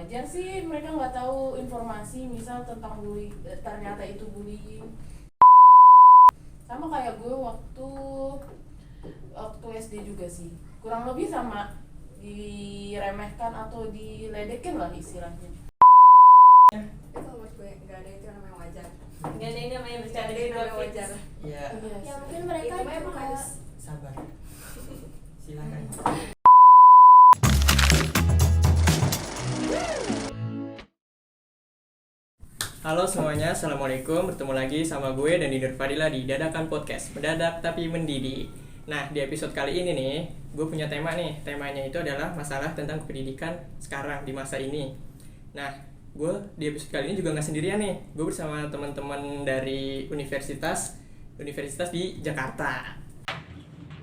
wajar sih mereka nggak tahu informasi misal tentang bullying, ternyata itu bullying. Sama kayak gue waktu SD juga sih, kurang lebih sama, diremehkan atau diledekin lah istilahnya. Tapi kalau menurut gue nggak ada itu namanya wajar. Nggak ada yang namanya bercanda Nggak ada di yang namanya wajar. Iya, Iya Ya sih. mungkin mereka Itu memang juga harus sabar. Silakan. Halo semuanya, assalamualaikum. Bertemu lagi sama gue dan Nur Fadila di Dadakan Podcast, mendadak tapi mendidik. Nah, di episode kali ini nih, gue punya tema nih. Temanya itu adalah masalah tentang pendidikan sekarang di masa ini. Nah, gue di episode kali ini juga nggak sendirian nih. Gue bersama teman-teman dari universitas di Jakarta.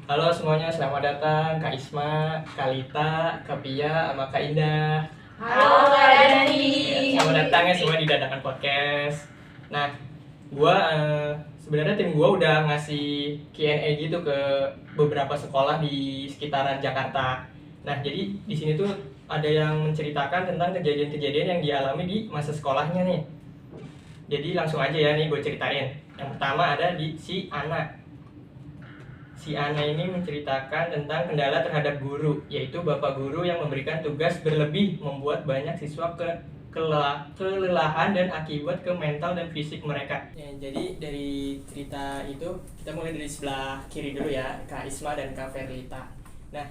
Halo semuanya, selamat datang Kak Isma, Kak Lita, Kak Pia, sama Kak Indah. Halo Kak Dani. Selamat datang ya semua di Dadakan Podcast. Nah, sebenarnya tim gua udah ngasih Q&A gitu ke beberapa sekolah di sekitaran Jakarta. Nah, jadi di sini tuh ada yang menceritakan tentang kejadian-kejadian yang dialami di masa sekolahnya nih. Jadi langsung aja ya nih gue ceritain. Yang pertama ada di si Ana. Si Ana ini menceritakan tentang kendala terhadap guru, yaitu bapak guru yang memberikan tugas berlebih membuat banyak siswa kelelahan dan akibat ke mental dan fisik mereka. Ya, jadi dari cerita itu kita mulai dari sebelah kiri dulu ya, Kak Isma dan Kak Verlita. Nah,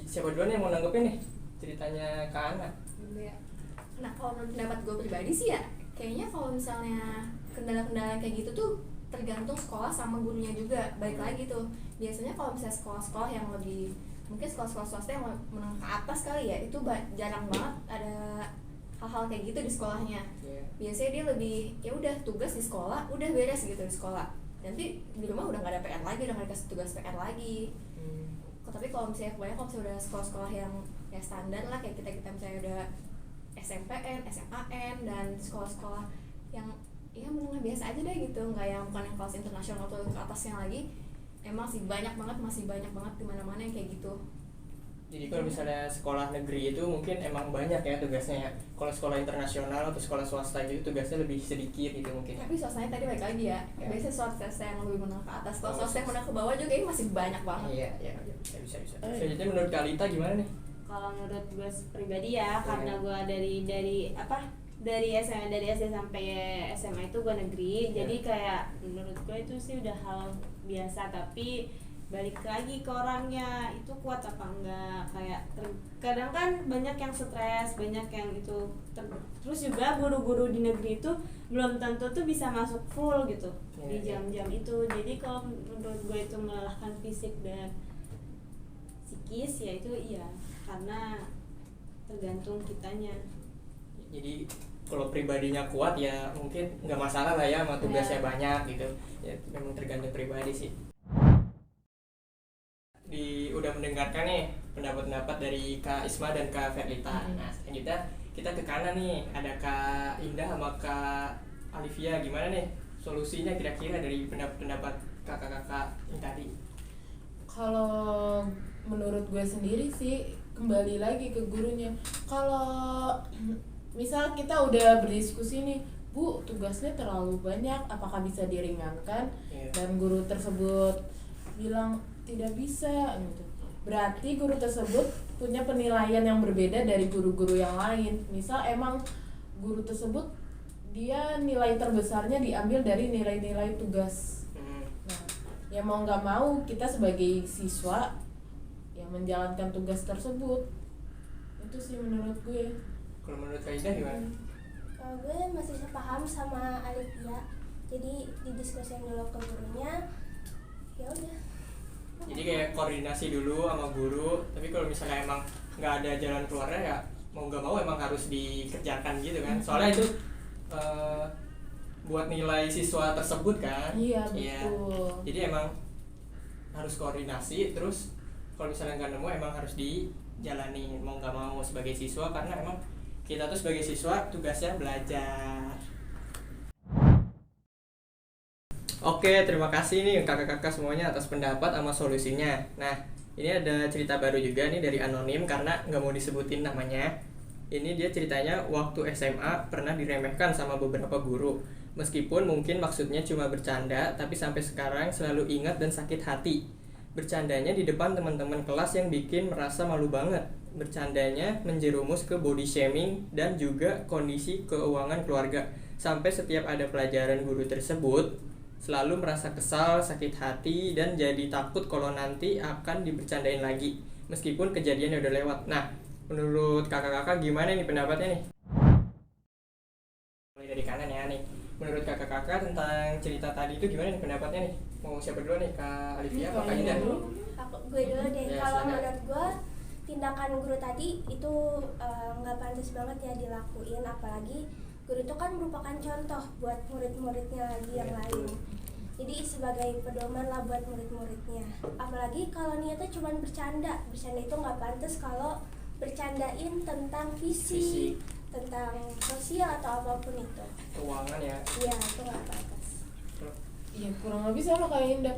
siapa duluan yang mau nanggepin nih ceritanya Kak Ana? Dulu ya. Nah kalau menurut pendapat gue pribadi sih ya, kayaknya kalau misalnya kendala-kendala kayak gitu tuh tergantung sekolah sama gurunya juga. Balik lagi tuh, biasanya kalau misalnya sekolah-sekolah yang lebih, mungkin sekolah-sekolah swasta yang menengah ke atas kali ya, itu jarang banget ada hal-hal kayak gitu di sekolahnya. Biasanya dia lebih, ya udah tugas di sekolah, udah beres gitu di sekolah. Nanti di rumah udah gak ada PR lagi, udah gak dikasih tugas PR lagi. Tapi kalau misalnya kebanyakan kalau misalnya udah sekolah-sekolah yang ya standar lah, kayak kita misalnya udah SMPN, SMAN, dan sekolah-sekolah yang ya menengah biasa aja deh gitu, nggak yang bukan yang kelas internasional atau ke atasnya lagi, emang sih masih banyak banget di mana-mana yang kayak gitu. Jadi kalau misalnya sekolah negeri itu mungkin emang banyak ya tugasnya ya. Kalau sekolah internasional atau sekolah swasta itu tugasnya lebih sedikit gitu mungkin. Tapi swastanya tadi balik lagi ya, Ya. biasanya swasta yang lebih menengah ke atas, kalau Oh, swasta yang menengah ke bawah juga ini masih banyak banget. Iya, bisa. Selanjutnya menurut Kalita gimana nih? Kalau menurut gue pribadi ya, karena gue dari SMA, dari SD sampai SMA itu gue negeri, jadi kayak menurut gue itu sih udah hal biasa. Tapi balik lagi ke orangnya, itu kuat apa enggak. Kayak kadang kan banyak yang stres, banyak yang itu terus juga guru-guru di negeri itu belum tentu tuh bisa masuk full gitu di jam-jam itu. Jadi kalau menurut gue itu melelahkan fisik dan psikis, ya itu iya, karena tergantung kitanya. Jadi kalau pribadinya kuat ya mungkin nggak masalah lah ya, sama tugasnya banyak gitu. Ya memang tergantung pribadi sih. Udah mendengarkan nih pendapat-pendapat dari Kak Isma dan Kak Verlita. Nah, selanjutnya kita ke kanan nih, ada Kak Indah sama Kak Alivia. Gimana nih solusinya kira-kira dari pendapat kakak-kakak yang tadi? Kalau menurut gue sendiri sih kembali lagi ke gurunya. Kalau misal kita udah berdiskusi nih, Bu, tugasnya terlalu banyak, apakah bisa diringankan? Iya. Dan guru tersebut bilang tidak bisa gitu. Berarti guru tersebut punya penilaian yang berbeda dari guru-guru yang lain. Misal emang guru tersebut dia nilai terbesarnya diambil dari nilai-nilai tugas. Nah, ya mau nggak mau kita sebagai siswa yang menjalankan tugas tersebut. Itu sih menurut gue. Kalau menurut Kak Indah gimana? Kalau gue masih sepaham sama Alivia, jadi didiskusiin dulu ke gurunya, ya udah. Jadi kayak koordinasi dulu sama guru, tapi kalau misalnya emang nggak ada jalan keluarnya ya mau nggak mau emang harus dikerjakan gitu kan. Soalnya itu buat nilai siswa tersebut kan. Iya, betul. Jadi emang harus koordinasi, terus kalau misalnya nggak nemu emang harus dijalani mau nggak mau sebagai siswa, karena emang kita tuh sebagai siswa tugasnya belajar. Oke, terima kasih nih kakak-kakak semuanya atas pendapat sama solusinya. Nah, ini ada cerita baru juga nih dari anonim karena nggak mau disebutin namanya. Ini dia ceritanya waktu SMA pernah diremehkan sama beberapa guru. Meskipun mungkin maksudnya cuma bercanda, tapi sampai sekarang selalu ingat dan sakit hati. Bercandanya di depan teman-teman kelas yang bikin merasa malu banget. Bercandanya menjerumus ke body shaming dan juga kondisi keuangan keluarga. Sampai setiap ada pelajaran guru tersebut selalu merasa kesal, sakit hati, dan jadi takut kalau nanti akan dibercandain lagi meskipun kejadiannya udah lewat. Nah, menurut kakak-kakak gimana nih pendapatnya nih? Mulai dari kanan ya nih. Menurut kakak-kakak tentang cerita tadi itu gimana nih pendapatnya nih? Mau siapa dulu nih? Kak Alivia apa Kak Indah? Gue dulu deh. Ya, Kalau silakan. menurut gue tindakan guru tadi itu nggak pantas banget ya dilakuin, apalagi guru itu kan merupakan contoh buat murid-muridnya lagi yang lain. Jadi sebagai pedoman lah buat murid-muridnya. Apalagi kalau niatnya cuma bercanda itu nggak pantas kalau bercandain tentang fisik, tentang sosial atau apapun itu. Keuangan ya. Iya, itu nggak pantas. Iya, kurang lebih sama kayak Indah.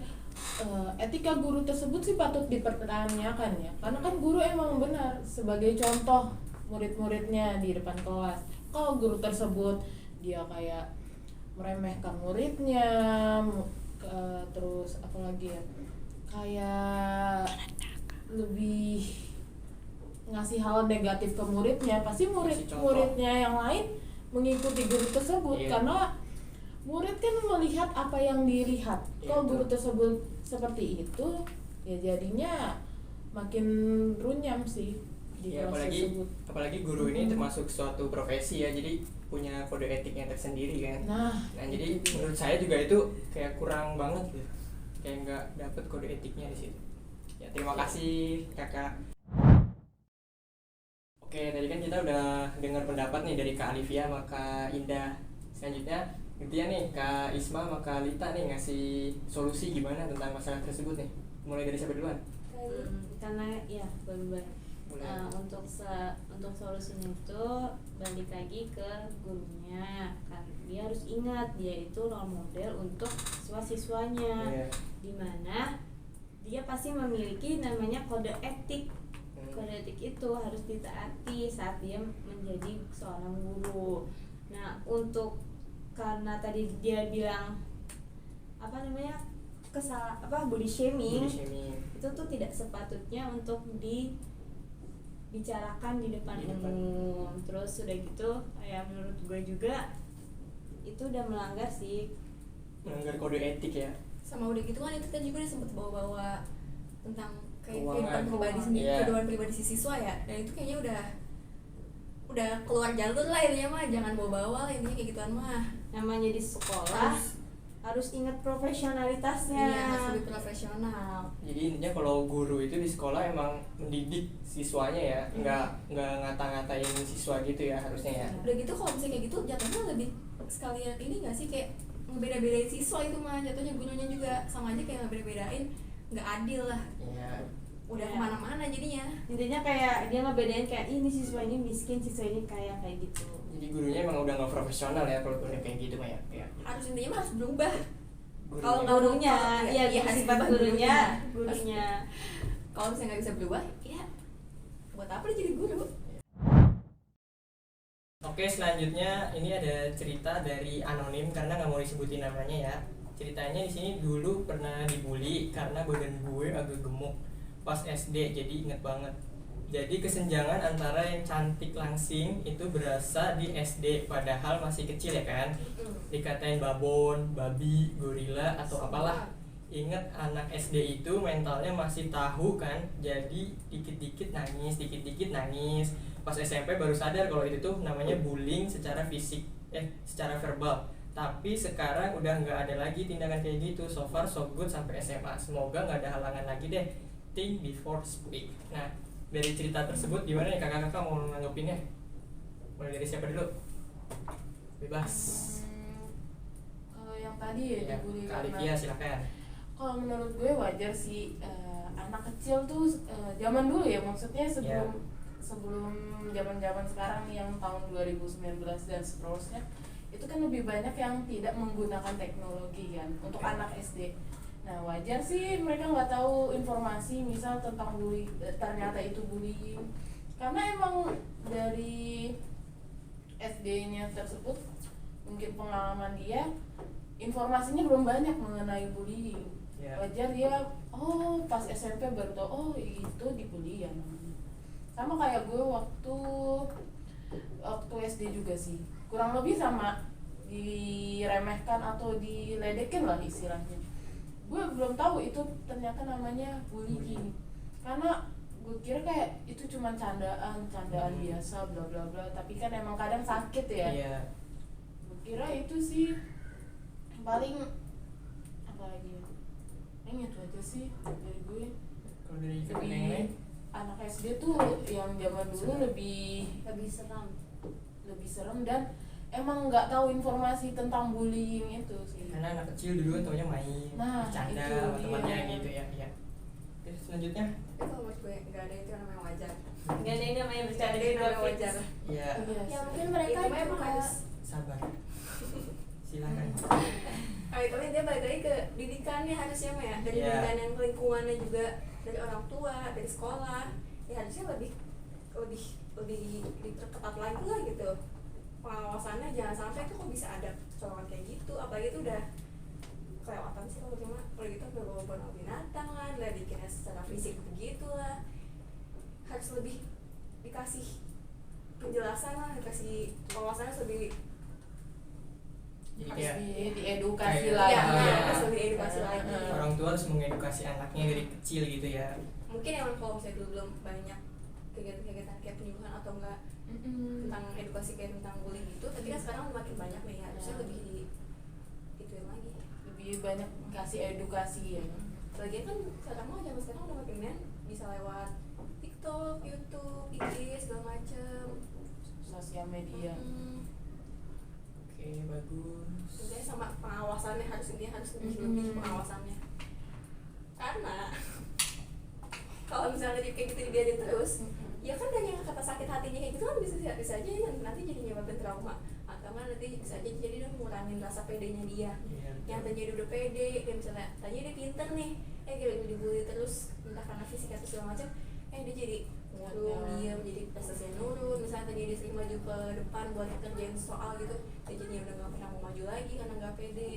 Etika guru tersebut sih patut dipertanyakan ya, karena kan guru emang benar sebagai contoh murid-muridnya di depan kelas. Kalau guru tersebut dia kayak meremehkan muridnya, terus apalagi ya, kayak lebih ngasih hal negatif ke muridnya, pasti murid-muridnya yang lain mengikuti guru tersebut. Iya. Karena murid kan melihat apa yang dilihat. Iya, Kalau guru betul. tersebut seperti itu, ya jadinya makin runyam sih di Ya, kelas tersebut. apalagi guru ini termasuk suatu profesi ya, jadi punya kode etiknya tersendiri kan. Nah, Jadi itu dia. menurut saya juga itu kayak kurang banget gitu, kayak nggak dapet kode etiknya di situ. Ya terima kasih kakak. Oke, tadi kan kita udah dengar pendapat nih dari Kak Alivia sama Kak Indah. Selanjutnya gantian nih Kak Isma sama Kak Lita nih ngasih solusi gimana tentang masalah tersebut nih. Mulai dari siapa duluan? Karena ya benar. Mulai. Untuk solusinya itu balik lagi ke gurunya, kan dia harus ingat dia itu role model untuk siswa-siswanya, Iya. dimana dia pasti memiliki namanya kode etik. Hmm. Kode etik itu harus ditaati saat dia menjadi seorang guru. Nah, karena tadi dia bilang body shaming, Body shaming. itu tuh tidak sepatutnya untuk dibicarakan di depan Di depan. umum. Terus udah gitu ya, menurut gue juga itu udah melanggar sih. Melanggar kode etik ya. Sama udah gitu kan itu tadi juga udah sempet bawa-bawa tentang kayak Keuangan. kehidupan pribadi sendiri, Iya. kehidupan pribadi si siswa ya, dan itu kayaknya udah keluar jalur lah intinya mah, jangan bawa-bawa lah intinya kayak gituan mah. Namanya di sekolah harus ingat profesionalitasnya. Iya, harus lebih profesional. Jadi intinya kalau guru itu di sekolah emang mendidik siswanya ya, nggak ngata-ngatain siswa gitu ya harusnya ya. Udah gitu kalau misalnya kayak gitu jatuhnya lebih sekalian ini nggak sih, kayak ngebeda-bedain siswa itu mah jatuhnya, gurunya juga sama aja kayak ngebeda-bedain, nggak adil lah, Iya. udah Iya. kemana-mana jadinya. Intinya kayak dia ngebedain kayak ini siswa ini miskin, siswa ini kaya, kayak gitu. Jadi gurunya emang udah nggak profesional ya kalau udah kayak gitu mah ya. Ya. Harus intinya mah harus berubah. Gurunya. Kalau nggak Gurunya, iya, iya, harus sifat berubah gurunya. gurunya. Kalau misalnya nggak bisa berubah, ya buat apa dia jadi guru? Oke, selanjutnya ini ada cerita dari anonim karena nggak mau disebutin namanya ya. Ceritanya di sini dulu pernah dibully karena badan gue agak gemuk pas SD, jadi inget banget. Jadi kesenjangan antara yang cantik langsing itu berasa di SD, padahal masih kecil ya kan. Dikatain babon, babi, gorila atau apalah. Ingat anak SD itu mentalnya masih tahu kan, jadi dikit-dikit nangis. Pas SMP baru sadar kalau itu tuh namanya bullying secara fisik, secara verbal. Tapi sekarang udah nggak ada lagi tindakan kayak gitu. So far so good sampai SMA. Semoga nggak ada halangan lagi deh. Think before speak. Nah, dari cerita tersebut gimana nih kakak-kakak mau nanggepinnya? Mulai dari siapa dulu? Bebas. Kalau yang tadi ya, dibully Kak karena- Alivia silakan. Kalau menurut gue wajar sih, anak kecil tuh zaman dulu ya, maksudnya sebelum zaman sekarang yang tahun 2019 dan seterusnya, itu kan lebih banyak yang tidak menggunakan teknologi kan untuk anak SD. Nah wajar sih mereka nggak tahu informasi misal tentang bullying, ternyata itu bullying. karena emang dari SD-nya tersebut mungkin pengalaman dia informasinya belum banyak mengenai bullying. Ya. Wajar dia pas SMP baru tau itu dibully ya namanya. Sama kayak gue waktu SD juga sih, kurang lebih sama, diremehkan atau diledekin lah istilahnya. Gue belum tahu itu ternyata namanya bullying, karena gue kira kayak itu cuma candaan biasa bla bla bla, tapi kan emang kadang sakit ya. Iya. Gue kira itu sih paling apa lagi ya, ini itu aja sih dari gue. Kalau dari yang lain Lebih anak SD tuh yang zaman dulu lebih serem dan emang nggak tahu informasi tentang bullying itu sih. karena anak kecil dulu kan taunya main, Nah, bercanda itu sama dia. temannya gitu ya. Iya. Terus selanjutnya, Tapi kalau menurut gue nggak ada itu yang namanya wajar. Nggak ada yang namanya Nggak bercanda ada yang juga namanya wajar. ya Iya Ya sih. mungkin mereka Itu memang juga harus. sabar. Silakan. Tapi dia balik lagi ke didikannya harusnya ya, dari Iya. didikan yang lingkungannya juga, dari orang tua, dari sekolah, ya harusnya lebih diperketat lagi lah gitu. Pengawasannya jangan sampai tuh kok bisa ada colongan kayak gitu, apalagi itu udah kelewatan sih kalau cuma kalau gitu udah bawa binatang lah, diledekinnya secara fisik begitu lah, harus lebih dikasih penjelasan lah, dikasih pengawasannya lebih Jadi Harus kayak diedukasi kayak- lagi. ya, Iya. harus lebih edukasi lagi. orang tua harus mengedukasi anaknya dari kecil gitu ya. Mungkin emang kalau misalnya dulu belum banyak kegiatan-kegiatan kayak penyuluhan atau enggak tentang edukasi kayak tentang bullying gitu, tapi kan sekarang udah makin banyak nih, harusnya lebih di ituin lagi. Lebih banyak kasih edukasi ya. Lagian kan sekarang mah zaman sekarang udah makin men, bisa lewat TikTok, YouTube, IG segala macem. Sosial media. Oke, bagus. Intinya sama pengawasannya harus lebih pengawasannya. Karena kalau misalnya kayak gitu dibiarin terus, ya kan dan yang kata sakit hatinya kayak gitu kan bisa aja nanti jadi nyebabin trauma, atau kan nanti bisa aja jadi udah ngurangin rasa pedenya dia. Iya. Yang tadinya dia udah pede, dia misalnya tadinya dia pinter nih, gitu dibully terus entah karena fisik atau segala macam, dia jadi murung, diam, jadi prestasinya nurun. Misalnya tadinya dia sering maju ke depan buat kerjain soal gitu, dia jadinya udah gak pernah mau maju lagi karena gak pede.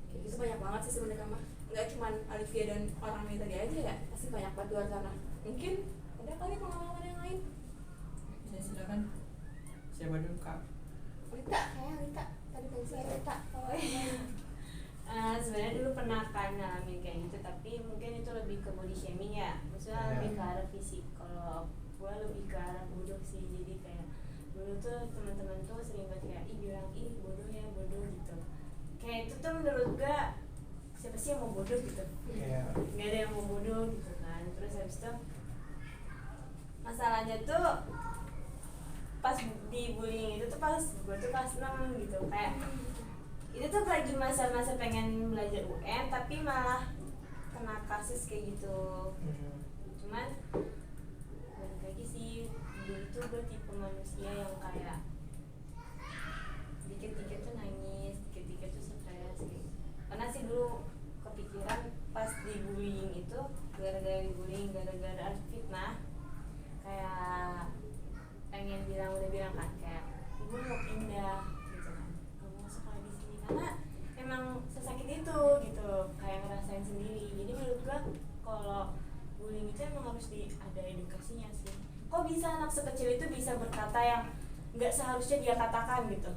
Kayak gitu banyak banget sih sebenarnya mah, nggak cuma Alivia dan orang ini tadi aja ya, pasti banyak banget di luar sana. Mungkin ada kali pengalaman yang lain. Saya silakan. Siapa dulu, Kak? Rita, kayaknya Rita tadi pengen Rita. Oh iya. Sebenarnya dulu pernah kan ngalamin kayak gitu, tapi mungkin itu lebih ke body shaming ya, maksudnya Iya. lebih ke arah fisik. Kalau gue lebih ke arah bodoh sih, jadi kayak dulu tuh teman-teman tuh sering banget kayak bilang bodoh ya bodoh gitu. Kayak itu tuh menurut gue siapa sih yang mau bodoh gitu, Kayak nggak ada yang mau bodoh gitu kan. Terus habis itu masalahnya tuh pas di bullying itu tuh pas gue tuh kelas 6 gitu, kayak itu tuh lagi masa-masa pengen belajar UN tapi malah kena kasus kayak gitu. Cuman balik lagi sih, dulu tuh gue tipe manusia yang kayak dikit-dikit tuh nangis, dikit-dikit tuh stres gitu. Karena sih dulu kepikiran pas di bullying itu, gara-gara dibullying, gara-gara fitnah, kayak pengen udah bilang kan kayak gue mau pindah gitu kan, gak mau sekolah di sini karena emang sesakit itu gitu, kayak ngerasain sendiri. Jadi menurut gue kalau bullying itu emang harus ada edukasinya sih. Kok bisa anak sekecil itu bisa berkata yang nggak seharusnya dia katakan gitu,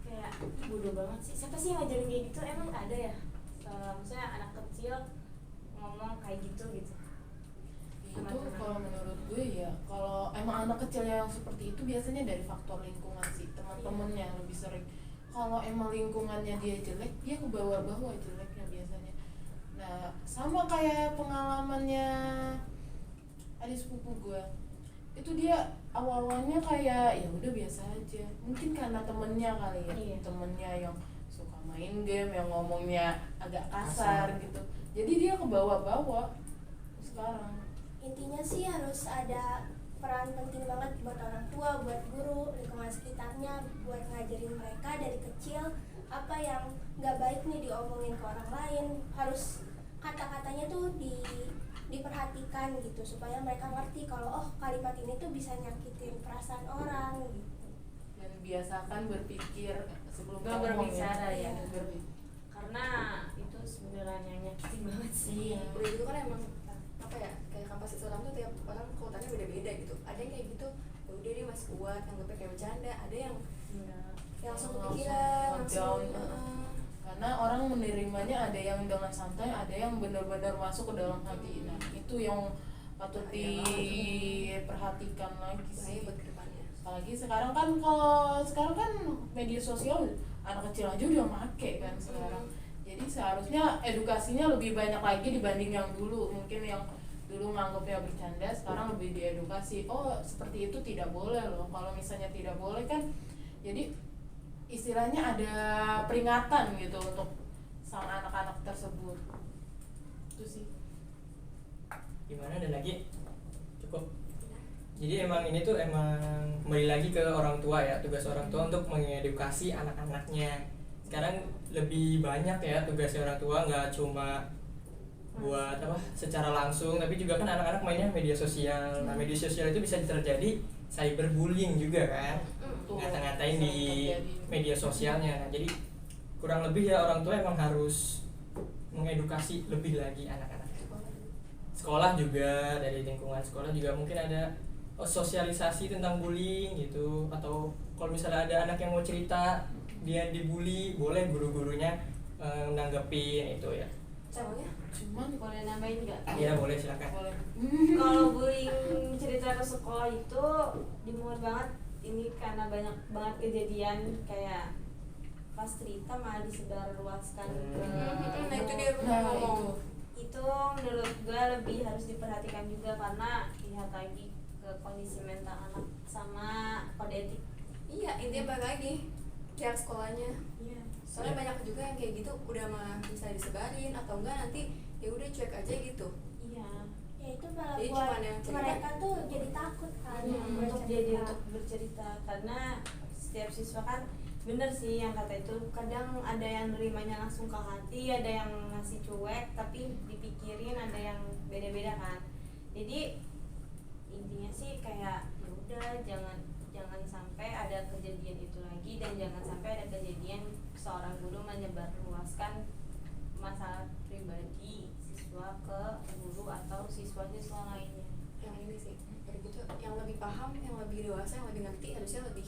kayak bodoh banget sih, siapa sih yang ngajarin kayak gitu, emang ada ya maksudnya anak kecil ngomong kayak gitu. Itu kalau menurut gue ya, kalau emang anak kecil yang seperti itu biasanya dari faktor lingkungan sih, teman-temannya lebih sering. Kalau emang lingkungannya dia jelek, dia ke bawah-bawah jeleknya biasanya. Nah, sama kayak pengalamannya adik sepupu gue. Itu dia awalnya kayak ya udah biasa aja. Mungkin karena temennya kali ya, Iya. temennya yang suka main game, yang ngomongnya agak kasar gitu. Jadi dia ke bawah-bawah sekarang. intinya sih harus ada peran penting banget buat orang tua, buat guru, lingkungan sekitarnya, buat ngajarin mereka dari kecil apa yang nggak baik nih diomongin ke orang lain. Harus kata-katanya tuh diperhatikan gitu, supaya mereka ngerti kalau oh kalimat ini tuh bisa nyakitin perasaan orang gitu. Dan biasakan berpikir sebelum Nggak ngomong berbicara ya. Karena Karena itu sebenarnya nyakitin banget sih. Iya. Udah gitu kan emang apa ya, kayak kapasitas orang tuh tiap orang kekuatannya beda-beda gitu. Ada yang kayak gitu, ya udah dia masih kuat, anggapnya kayak bercanda. Ada yang langsung kepikiran, langsung karena orang menerimanya ada yang dengan santai, ada yang benar-benar masuk ke dalam hati. Nah itu yang patut diperhatikan lagi sih. bahaya buat kedepannya. Apalagi sekarang kan, kalau sekarang kan media sosial anak kecil aja udah make kan sekarang. Jadi seharusnya edukasinya lebih banyak lagi dibanding yang dulu. Mungkin yang dulu nganggapnya bercanda, sekarang lebih diedukasi. Oh seperti itu tidak boleh loh. Kalau misalnya tidak boleh kan, jadi istilahnya ada peringatan gitu untuk sang anak-anak tersebut. Itu sih. Gimana, ada lagi? Cukup. Jadi emang ini tuh emang kembali lagi ke orang tua ya, tugas orang tua untuk mengedukasi anak-anaknya. Sekarang lebih banyak ya tugasnya orang tua, nggak cuma buat apa secara langsung, tapi juga kan anak-anak mainnya media sosial. Nah media sosial itu bisa terjadi cyberbullying juga kan, ngata-ngatain di media sosialnya. Nah jadi kurang lebih ya orang tua emang harus mengedukasi lebih lagi anak-anak. Sekolah juga, dari lingkungan sekolah juga mungkin ada sosialisasi tentang bullying gitu, atau kalau misalnya ada anak yang mau cerita dia dibully, boleh guru-gurunya nanggepin itu ya. Caranya Cuman Boleh nambahin nggak? Iya boleh, silakan. boleh. Kalau bullying cerita ke sekolah itu dimulai banget ini karena banyak banget kejadian kayak pas cerita malah disebarluaskan ke nah itu dia Nah ngomong. itu itu menurut gue lebih harus diperhatikan juga karena lihat lagi ke kondisi mental anak sama kode etik. Iya, intinya balik lagi pihak sekolahnya. Iya. Soalnya banyak juga yang kayak gitu udah mah bisa disebarin atau enggak nanti ya udah cuek aja gitu. Iya. Ya itu malah Jadi buat cuman yang cerita. mereka tuh jadi takut kan Untuk bercerita. jadi untuk bercerita karena setiap siswa kan bener sih yang kata itu, kadang ada yang nerimanya langsung ke hati, ada yang masih cuek tapi dipikirin, ada yang beda-beda kan. Jadi intinya sih kayak ya udah jangan sampai ada kejadian itu lagi, dan jangan sampai ada kejadian seorang guru menyebarluaskan masalah pribadi siswa ke guru atau siswa-siswa lainnya. Yang ini sih kayak gitu, yang lebih paham, yang lebih dewasa, yang lebih ngerti harusnya lebih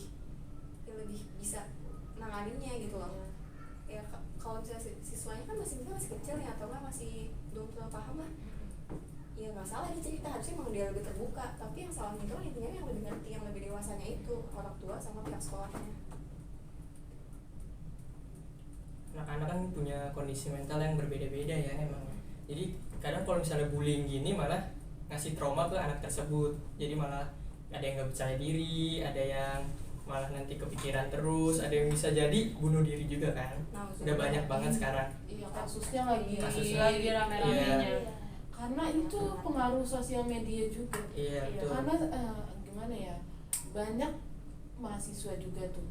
bisa nanganinnya gitu loh. Ya kalau misalnya siswanya kan masih kecil ya, atau nggak masih belum terlalu paham lah, ya nggak salah dia cerita, harusnya emang dia lebih terbuka. Tapi yang salahnya itu kan intinya yang lebih ngerti, yang lebih dewasanya itu orang tua sama pihak sekolahnya. Anak-anak kan punya kondisi mental yang berbeda-beda ya emang. Jadi kadang kalau misalnya bullying gini malah ngasih trauma ke anak tersebut. Jadi malah ada yang nggak percaya diri, ada yang malah nanti kepikiran terus, ada yang bisa jadi bunuh diri juga kan. Nah, Udah banyak banget sekarang. iya kasusnya lagi Lagi rame-ramenya. Iya. Karena itu pengaruh sosial media juga. Iya betul. Karena gimana ya, banyak mahasiswa juga tuh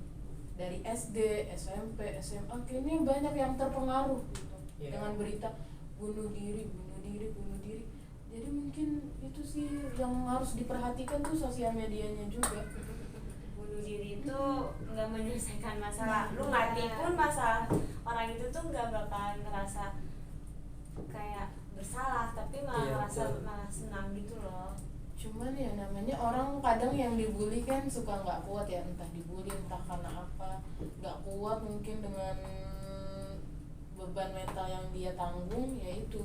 dari SD, SMP, SMA kayaknya banyak yang terpengaruh gitu Iya. dengan berita bunuh diri. Jadi mungkin itu sih yang harus diperhatikan tuh sosial medianya juga. Bunuh diri itu nggak menyelesaikan masalah. Lu mati pun masalah orang itu tuh nggak bakalan ngerasa kayak bersalah, tapi malah Iya, ngerasa betul. malah senang gitu loh. Cuman ya namanya orang kadang yang dibully kan suka nggak kuat ya, entah dibully entah karena apa, nggak kuat mungkin dengan beban mental yang dia tanggung. Ya itu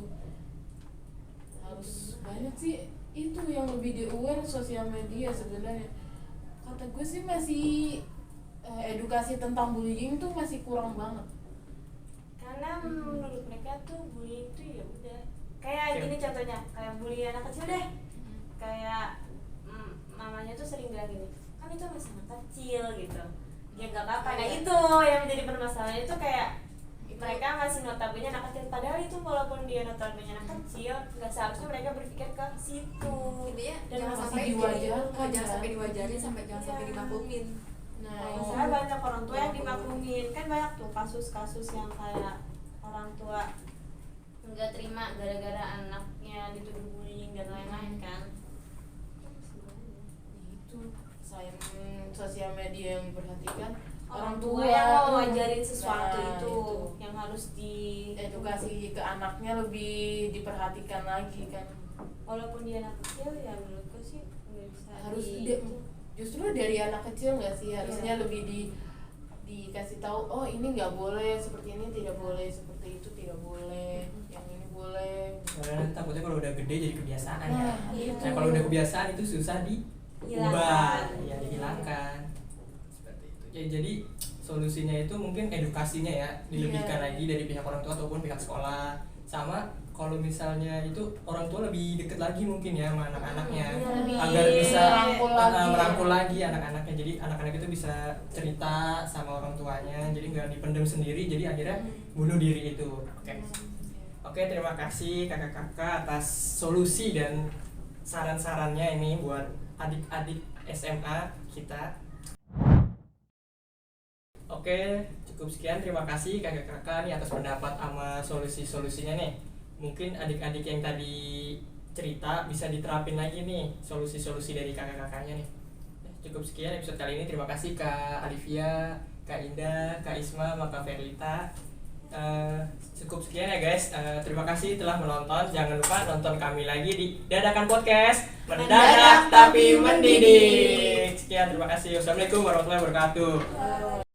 harus banyak sih, itu yang lebih di aware sosial media sebenarnya. Kata gue sih masih edukasi tentang bullying tuh masih kurang banget. Karena menurut mereka tuh bullying itu ya udah kayak gini contohnya, kayak bully anak kecil deh. Kayak mamanya tuh sering bilang gini, kan itu masih anak kecil gitu, ya nggak apa-apa. Nah itu yang menjadi permasalahan itu kayak mereka masih notabene anak kecil, padahal itu walaupun dia notabene anak kecil nggak seharusnya mereka berpikir ke situ. Intinya Dan jangan masih sampai diwajarkan, jangan kan? sampai diwajarin, jangan sampai dimaklumin. Nah Misalnya banyak orang tua yang dimaklumin, kan banyak tuh kasus-kasus yang kayak orang tua nggak terima gara-gara anaknya dituduh bullying dan lain-lain kan. Itu sayang sosial media yang diperhatikan Orang tua yang mau ngajarin Nah, sesuatu itu itu. yang harus di edukasi ke anaknya lebih diperhatikan lagi kan. walaupun dia anak kecil ya menurutku sih nggak bisa Harus di- justru dari anak kecil nggak sih harusnya lebih dikasih tahu, oh ini nggak boleh, seperti ini tidak boleh, seperti itu tidak boleh, yang ini boleh. Karena takutnya kalau udah gede jadi kebiasaan ya. Nah, itu. Nah, kalau udah kebiasaan itu susah diubah, Hilangkan. ya dihilangkan. Seperti itu. Ya, jadi solusinya itu mungkin edukasinya ya, dilebihkan Iya. lagi dari pihak orang tua ataupun pihak sekolah. Sama kalau misalnya itu orang tua lebih deket lagi mungkin ya sama anak-anaknya, Iya, lebih agar bisa merangkul lagi. anak-anaknya. Jadi anak-anak itu bisa cerita sama orang tuanya, jadi nggak dipendam sendiri, jadi akhirnya bunuh diri itu. Oke, terima kasih kakak-kakak atas solusi dan saran-sarannya ini buat adik-adik SMA kita. Oke, cukup sekian. Terima kasih kakak-kakak nih atas pendapat sama solusi-solusinya nih. Mungkin adik-adik yang tadi cerita bisa diterapin lagi nih solusi-solusi dari kakak-kakaknya nih. Cukup sekian episode kali ini. Terima kasih Kak Alivia, Kak Indah, Kak Isma, sama Kak Verlita. Cukup sekian ya guys. Terima kasih telah menonton. Jangan lupa nonton kami lagi di Dadakan Podcast, mendadak tapi mendidik. Sekian, terima kasih. Wassalamualaikum warahmatullahi wabarakatuh.